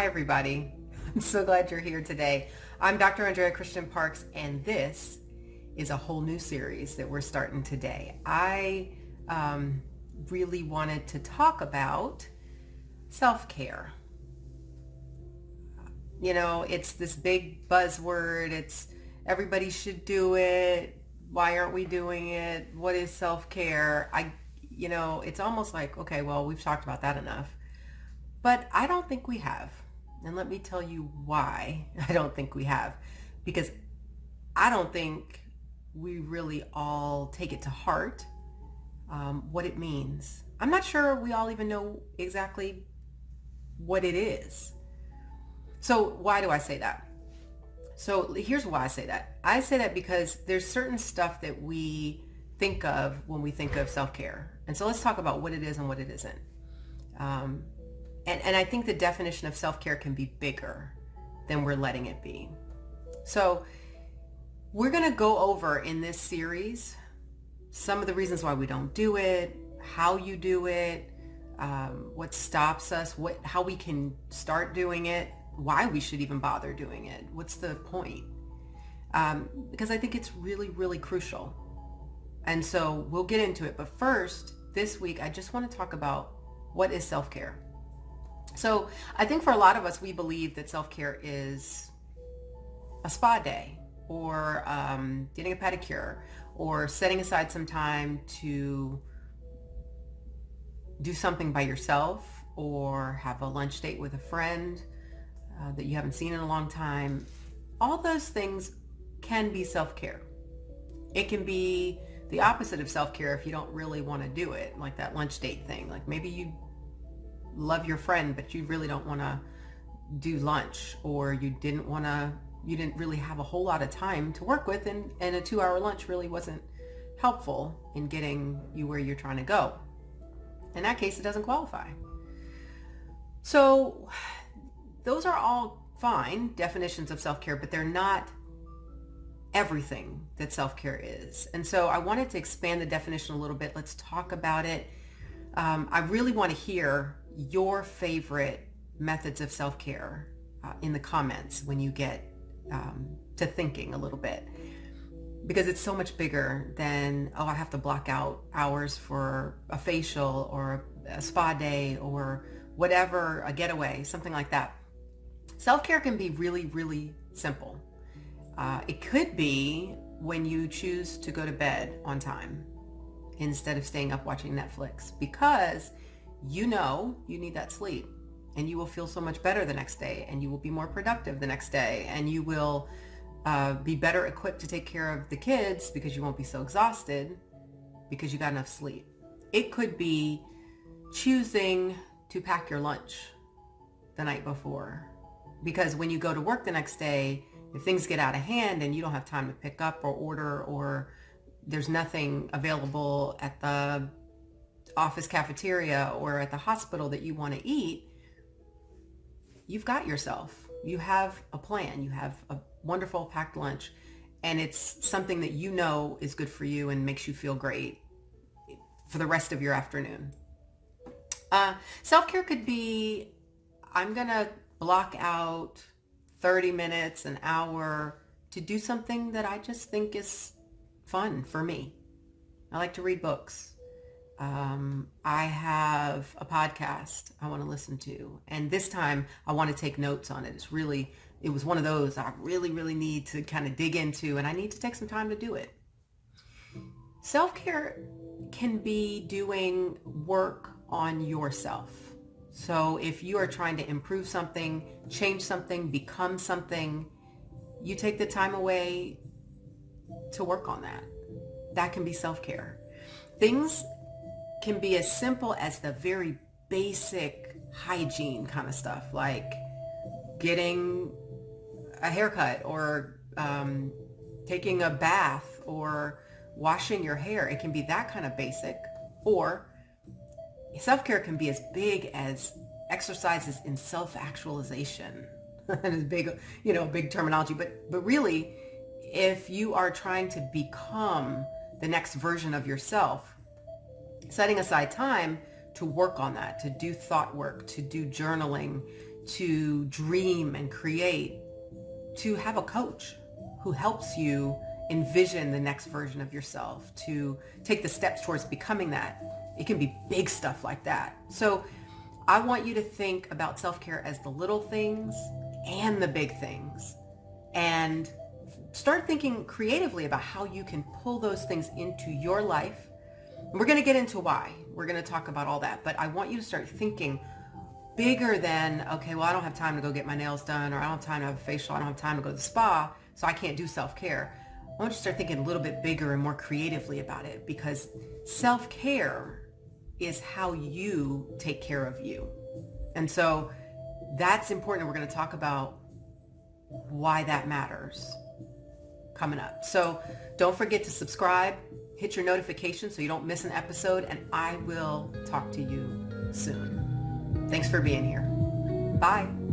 Hi, everybody. I'm so glad you're here today. I'm Dr. Andrea Christian Parks, and this is a whole new series that we're starting today. I really wanted to talk about self-care. You know, it's this big buzzword. It's everybody should do it. Why aren't we doing it? What is self-care? It's almost like, okay, well, we've talked about that enough. But I don't think we have. And let me tell you why I don't think we have. Because I don't think we really all take it to heart, what it means. I'm not sure we all even know exactly what it is. So why do I say that? So here's why I say that. I say that because there's certain stuff that we think of when we think of self-care. And so let's talk about what it is and what it isn't. And I think the definition of self-care can be bigger than we're letting it be. So we're going to go over in this series some of the reasons why we don't do it, how you do it, what stops us, how we can start doing it, why we should even bother doing it. What's the point? Because I think it's really, really crucial. And so we'll get into it. But first, this week, I just want to talk about what is self-care. So I think for a lot of us, we believe that self-care is a spa day or getting a pedicure or setting aside some time to do something by yourself or have a lunch date with a friend that you haven't seen in a long time. All those things can be self-care. It can be the opposite of self-care if you don't really want to do it, like that lunch date thing. Like maybe you love your friend, but you really don't want to do lunch, or you didn't really have a whole lot of time to work with, and a 2-hour lunch really wasn't helpful in getting you where you're trying to go. In that case, it doesn't qualify. So those are all fine definitions of self-care, but they're not everything that self-care is. And so I wanted to expand the definition a little bit. Let's talk about it. I really want to hear your favorite methods of self-care in the comments when you get to thinking a little bit, because it's so much bigger than, oh, I have to block out hours for a facial or a spa day or whatever, a getaway, something like that. Self-care can be really, really simple. It could be when you choose to go to bed on time instead of staying up watching Netflix, because you know you need that sleep, and you will feel so much better the next day, and you will be more productive the next day, and you will be better equipped to take care of the kids because you won't be so exhausted because you got enough sleep. It could be choosing to pack your lunch the night before, because when you go to work the next day, if things get out of hand and you don't have time to pick up or order, or there's nothing available at the office cafeteria or at the hospital that you want to eat, you've got yourself. You have a plan. You have a wonderful packed lunch, and it's something that you know is good for you and makes you feel great for the rest of your afternoon. Self-care could be, I'm going to block out 30 minutes, an hour to do something that I just think is fun for me. I like to read books. I have a podcast I want to listen to, and this time I want to take notes on it. It was one of those I really, really need to kind of dig into, and I need to take some time to do it. Self-care can be doing work on yourself. So if you are trying to improve something, change something, become something, you take the time away to work on that. That can be self-care. Things can be as simple as the very basic hygiene kind of stuff, like getting a haircut or taking a bath or washing your hair. It can be that kind of basic. Or self-care can be as big as exercises in self-actualization. And it's big terminology, but really, if you are trying to become the next version of yourself, setting aside time to work on that, to do thought work, to do journaling, to dream and create, to have a coach who helps you envision the next version of yourself, to take the steps towards becoming that. It can be big stuff like that. So I want you to think about self-care as the little things and the big things, and start thinking creatively about how you can pull those things into your life. We're going to get into why. We're going to talk about all that, but I want you to start thinking bigger than, okay, well, I don't have time to go get my nails done, or I don't have time to have a facial, I don't have time to go to the spa, so I can't do self-care. I want you to start thinking a little bit bigger and more creatively about it, because self-care is how you take care of you. And so that's important. We're going to talk about why that matters coming up. So don't forget to subscribe, hit your notifications so you don't miss an episode, and I will talk to you soon. Thanks for being here. Bye.